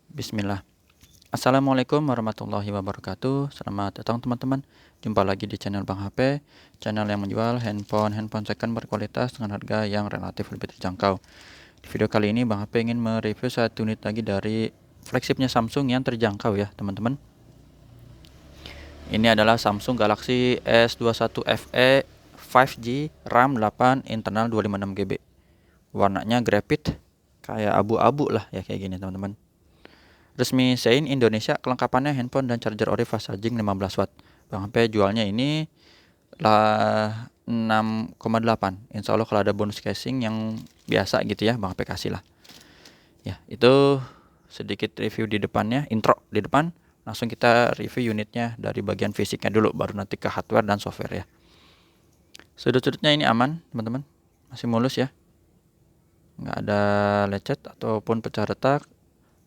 Bismillah. Assalamualaikum warahmatullahi wabarakatuh. Selamat datang teman-teman. Jumpa lagi di channel Bang HP, channel yang menjual handphone second berkualitas dengan harga yang relatif lebih terjangkau. Di video kali ini Bang HP ingin mereview satu unit lagi dari flagshipnya Samsung yang terjangkau ya teman-teman. Ini adalah Samsung Galaxy S21 FE 5G RAM 8 internal 256GB. Warnanya graphite kayak abu-abu lah ya, kayak gini teman-teman. Resmi Sein Indonesia, kelengkapannya handphone dan charger ori fast charging 15 watt. Bang HP jualnya ini lah 6,8. Insya Allah kalau ada bonus casing yang biasa gitu ya, Bang HP kasih lah. Ya, itu sedikit review di depannya, intro di depan. Langsung kita review unitnya dari bagian fisiknya dulu, baru nanti ke hardware dan software ya. Sudut-sudutnya ini aman teman-teman, masih mulus ya, nggak ada lecet ataupun pecah retak.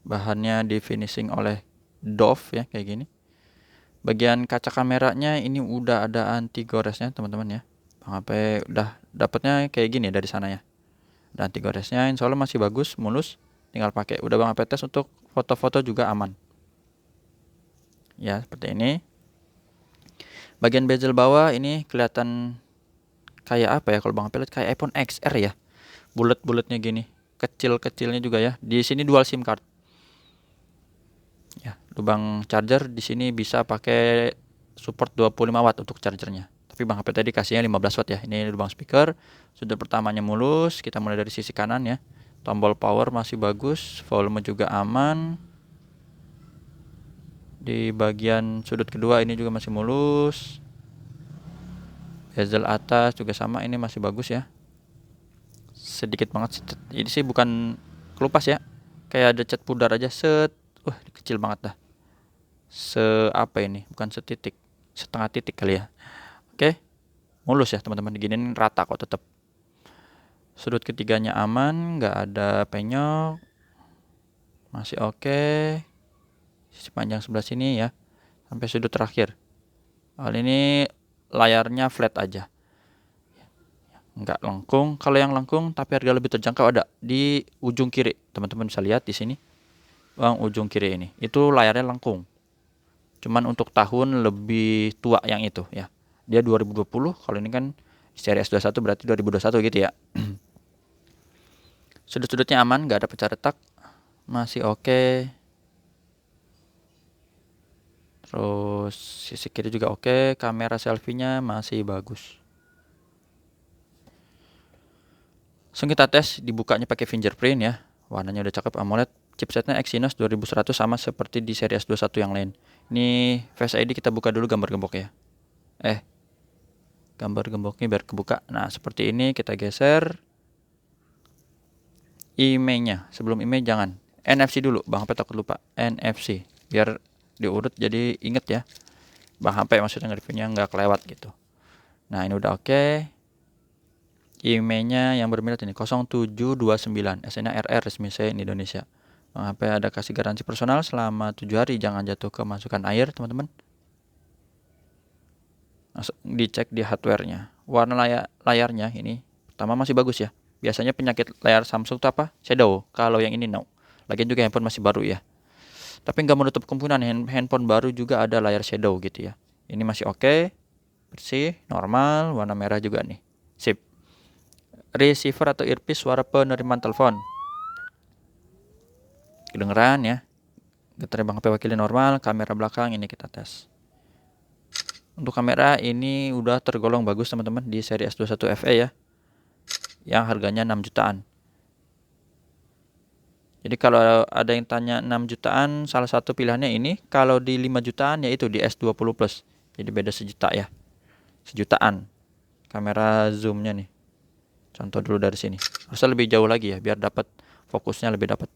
Bahannya di finishing oleh Dove ya, kayak gini. Bagian kaca kameranya ini udah ada anti goresnya teman-teman ya. Bang HP udah dapatnya kayak gini dari sana ya. Dan anti goresnya insya Allah masih bagus, mulus, tinggal pakai. Udah Bang HP tes untuk foto-foto juga aman. Ya, seperti ini. Bagian bezel bawah ini kelihatan kayak apa ya, kalau Bang HP lihat kayak iPhone XR ya. Bulat-bulatnya gini. Kecil-kecilnya juga ya. Di sini dual SIM card. Ya, lubang charger di sini bisa pakai support 25 watt untuk chargernya. Tapi Bang HP tadi kasihnya 15 watt ya. Ini lubang speaker. Sudut pertamanya mulus. Kita mulai dari sisi kanan ya. Tombol power masih bagus, volume juga aman. Di bagian sudut kedua ini juga masih mulus. Bezel atas juga sama, ini masih bagus ya. Sedikit banget, ini sih bukan kelupas ya. Kayak ada cat pudar aja, set. Kecil banget dah. Apa ini? Bukan setitik, setengah titik kali ya. Oke, mulus ya teman-teman, diginin rata kok tetap. Sudut ketiganya aman, nggak ada penyok, masih oke. Sisi panjang sebelah sini ya, sampai sudut terakhir. Hal ini layarnya flat aja, nggak lengkung. Kalau yang lengkung tapi harga lebih terjangkau ada di ujung kiri, teman-teman bisa lihat di sini. Bang, ujung kiri ini itu layarnya lengkung. Cuman untuk tahun lebih tua yang itu ya. Dia 2020, kalau ini kan seri S21 berarti 2021 gitu ya. Sudut-sudutnya aman, nggak ada pecah retak, masih oke. Terus sisi kiri juga oke, kamera selfie-nya masih bagus. Langsung kita tes, dibukanya pakai fingerprint ya. Warnanya udah cakep, AMOLED. Chipsetnya Exynos 2100 sama seperti di seri S21 yang lain. Ini Face ID kita buka dulu gambar gembok ya. Gambar gemboknya biar kebuka. Nah, seperti ini kita geser. IMEI-nya, sebelum IMEI jangan. NFC dulu, Bang HP takut lupa. NFC, biar diurut jadi inget ya. Bang HP maksudnya nge-reviewnya nggak kelewat gitu. Nah, ini udah oke. IMEI-nya yang bermerek ini 0729, SN-nya RR, resmi Sein Indonesia. Bang HP ada kasih garansi personal selama 7 hari, jangan jatuh ke masukan air teman-teman. Langsung dicek di hardware-nya. Warna layarnya ini pertama masih bagus ya. Biasanya penyakit layar Samsung itu apa? Shadow. Kalau yang ini no. Lagian juga handphone masih baru ya. Tapi nggak menutup kemungkinan handphone baru juga ada layar shadow gitu ya. Ini masih oke, bersih, normal, warna merah juga nih. Sip. Receiver atau earpiece suara penerimaan telepon. Kedengeran ya. Getar Bang HP wakilnya normal. Kamera belakang ini kita tes. Untuk kamera ini udah tergolong bagus teman-teman di seri S21 FE ya, yang harganya 6 jutaan. Jadi kalau ada yang tanya 6 jutaan, salah satu pilihannya ini. Kalau di 5 jutaan yaitu di S20 Plus. Jadi beda sejuta ya. Sejutaan. Kamera zoomnya nih. Contoh dulu dari sini. Harusnya lebih jauh lagi ya, biar dapat fokusnya lebih dapat.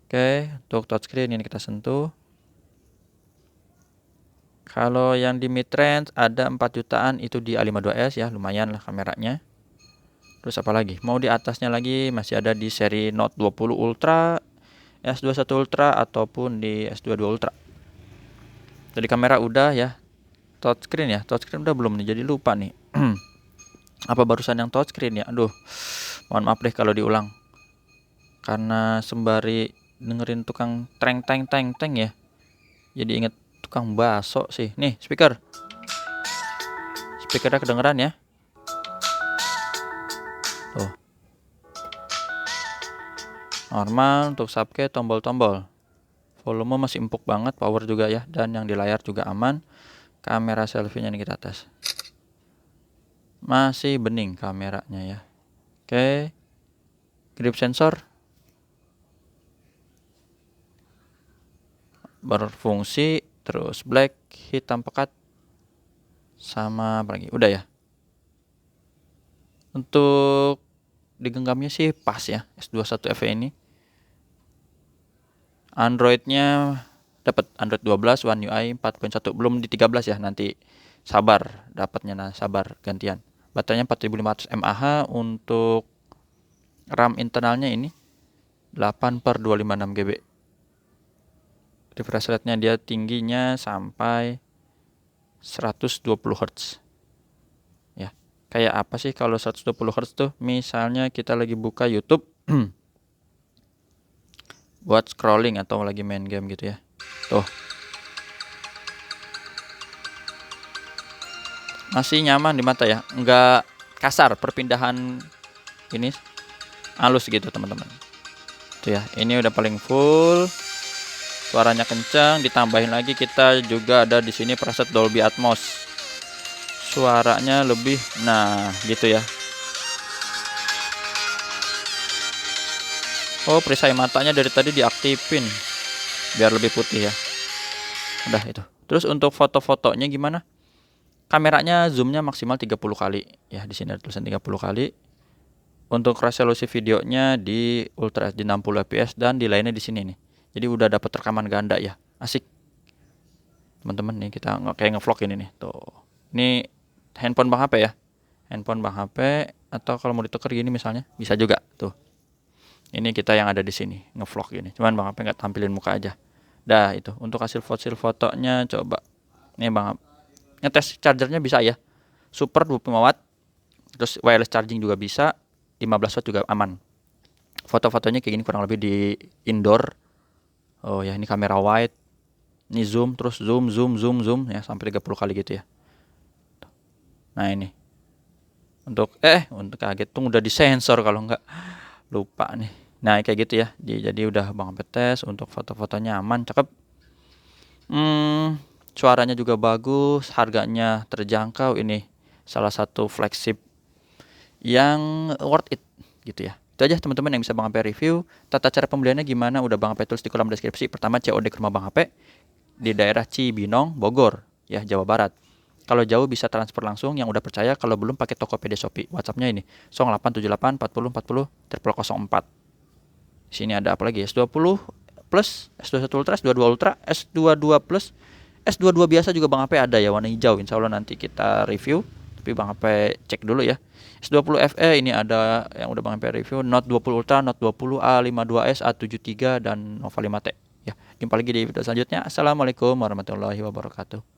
Oke, untuk touchscreen ini kita sentuh. Kalau yang di mid range ada 4 jutaan itu di A52s ya, lumayan lah kameranya. Terus apa lagi? Mau di atasnya lagi masih ada di seri Note 20 Ultra, S21 Ultra ataupun di S22 Ultra. Jadi kamera udah ya. Touchscreen ya, touchscreen udah belum nih, jadi lupa nih. Apa barusan yang touchscreen ya? Aduh, mohon maaf deh kalau diulang. Karena sembari dengerin tukang treng teng teng teng ya. Jadi inget tukang bakso sih. Nih, speakernya kedengeran ya. Tuh. Normal untuk subke tombol-tombol. Volume masih empuk banget, power juga ya, dan yang di layar juga aman. Kamera selfie-nya nih kita tes. Masih bening kameranya ya. Oke. Grip sensor berfungsi, terus black, hitam pekat, sama apa lagi? Udah ya. Untuk digenggamnya sih pas ya S21 FE ini. Androidnya dapat Android 12 One UI 4.1, belum di 13 ya, nanti sabar dapatnya, sabar gantian. Baterainya 4500 mAh. Untuk RAM internalnya ini 8/256 GB. Refresh rate-nya dia tingginya sampai 120 Hz. Ya. Kayak apa sih kalau 120 Hz tuh? Misalnya kita lagi buka YouTube buat scrolling atau lagi main game gitu ya. Tuh. Masih nyaman di mata ya, enggak kasar, perpindahan ini halus gitu teman-teman. Tuh ya, ini udah paling full. Suaranya kencang, ditambahin lagi kita juga ada di sini preset Dolby Atmos. Suaranya lebih, nah gitu ya. Oh, perisai matanya dari tadi diaktifin biar lebih putih ya. Udah itu. Terus untuk foto-fotonya gimana? Kameranya zoomnya maksimal 30 kali ya, di sini ada tulisan 30 kali. Untuk resolusi videonya di Ultra HD 60 fps dan di lainnya di sini nih. Jadi udah dapat rekaman ganda ya. Asik. Teman-teman nih kita kayak ngevlog ini nih. Tuh. Ini handphone Bang HP ya. Handphone Bang HP, atau kalau mau ditukar gini misalnya bisa juga tuh. Ini kita yang ada di sini ngevlog gini. Cuman Bang HP nggak tampilin muka aja. Dah itu. Untuk hasil fotonya coba. Nih Bang HP. Ngetes chargernya bisa ya. Super 25 watt. Terus wireless charging juga bisa. 15 watt juga aman. Foto-fotonya kayak gini kurang lebih di indoor. Oh ya, ini kamera wide. Ini zoom, terus zoom ya sampai 30 kali gitu ya. Nah ini. Untuk kaget tuh udah disensor kalau enggak, lupa nih. Nah kayak gitu ya. Jadi udah Bang tes untuk foto-fotonya aman, cakep. Suaranya juga bagus, harganya terjangkau. Ini salah satu flagship yang worth it gitu ya. Itu aja teman-teman yang bisa Bang HP review. Tata cara pembeliannya gimana udah Bang HP tulis di kolom deskripsi. Pertama COD ke rumah Bang HP di daerah Cibinong, Bogor ya, Jawa Barat. Kalau jauh bisa transfer langsung, yang udah percaya. Kalau belum pakai Tokopedia Shopee. WhatsApp-nya ini 0878 40 40 004. Di sini ada apa lagi? S20 Plus, S21 Ultra, S22 Ultra, S22 Plus, S22 biasa juga Bang HP ada ya, warna hijau. Insya Allah nanti kita review. Tapi Bang HP cek dulu ya. S20 FE ini ada yang udah Bang HP review. Note 20 Ultra, Note 20, A52s, A73 dan Nova 5T. Ya, jumpa lagi di video selanjutnya. Assalamualaikum warahmatullahi wabarakatuh.